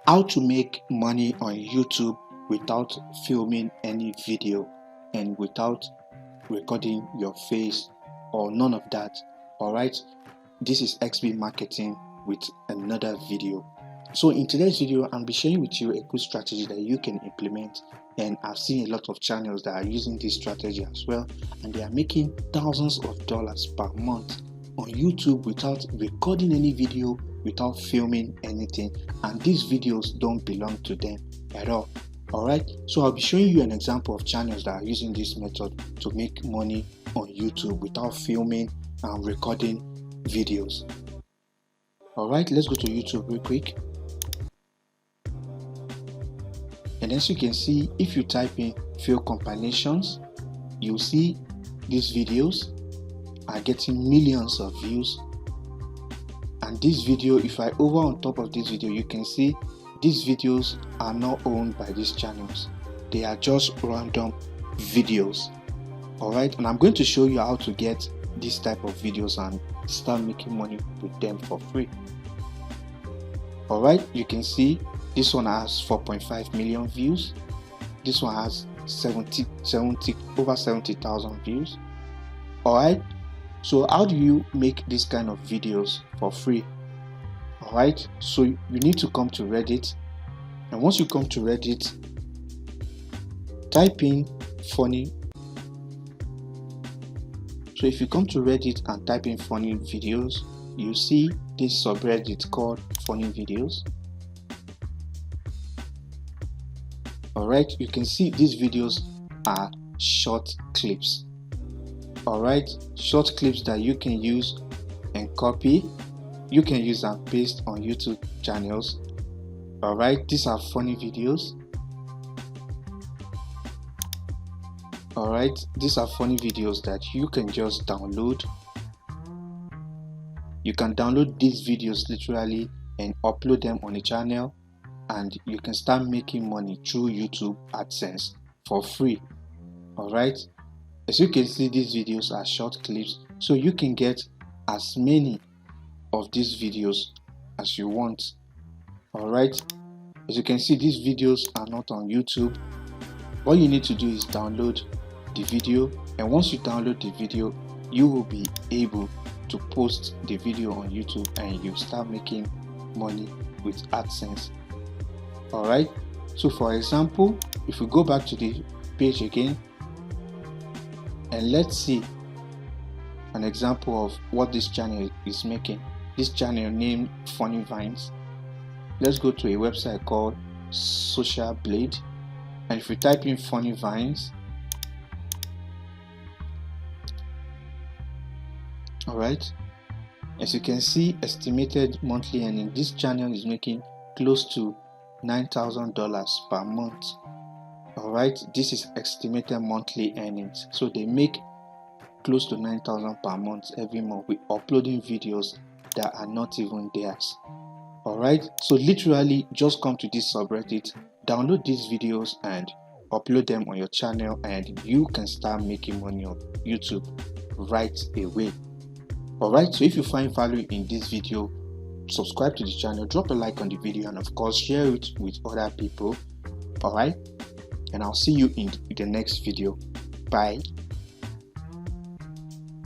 How to make money on YouTube without filming any video and without recording your face or none of that. Alright, this is XB Marketing with another video. So in today's video, I'll be sharing with you a good strategy that you can implement, and I've seen a lot of channels that are using this strategy as well, and they are making thousands of dollars per month on YouTube without recording any video, without filming anything, and these videos don't belong to them at all. Alright, so I'll be showing you an example of channels that are using this method to make money on YouTube without filming and recording videos. Alright, let's go to YouTube real quick. And as you can see, if you type in fail compilations, you'll see these videos are getting millions of views. And this video, if I hover on top of this video, you can see these videos are not owned by these channels. They are just random videos. Alright, and I'm going to show you how to get this type of videos and start making money with them for free. Alright, you can see this one has 4.5 million views. This one has over 70,000 views. Alright, so how do you make this kind of videos for free? Alright, so you need to come to Reddit, and once you come to Reddit, type in funny. So if you come to Reddit and type in funny videos, you see this subreddit called funny videos. Alright, you can see these videos are short clips. Alright, short clips that you can use and copy. You can use and paste on YouTube channels. Alright, these are funny videos. Alright, these are funny videos that you can just download. You can download these videos literally and upload them on a channel, and you can start making money through YouTube AdSense for free. Alright, as you can see, these videos are short clips, so you can get as many of these videos as you want. Alright, as you can see, these videos are not on YouTube. All you need to do is download the video, and once you download the video, you will be able to post the video on YouTube and you start making money with AdSense. Alright, so for example, if we go back to the page again, and let's see an example of what this channel is making. This channel named Funny Vines. Let's go to a website called Social Blade, and if we type in Funny Vines, alright, as you can see, estimated monthly earning, this channel is making close to $9,000 per month. Alright, this is estimated monthly earnings, so they make close to $9,000 per month every month with uploading videos that are not even theirs. Alright, so literally just come to this subreddit, download these videos and upload them on your channel, and you can start making money on YouTube right away. Alright, so if you find value in this video, subscribe to the channel, drop a like on the video, and of course share it with other people. Alright, and I'll see you in the next video. Bye.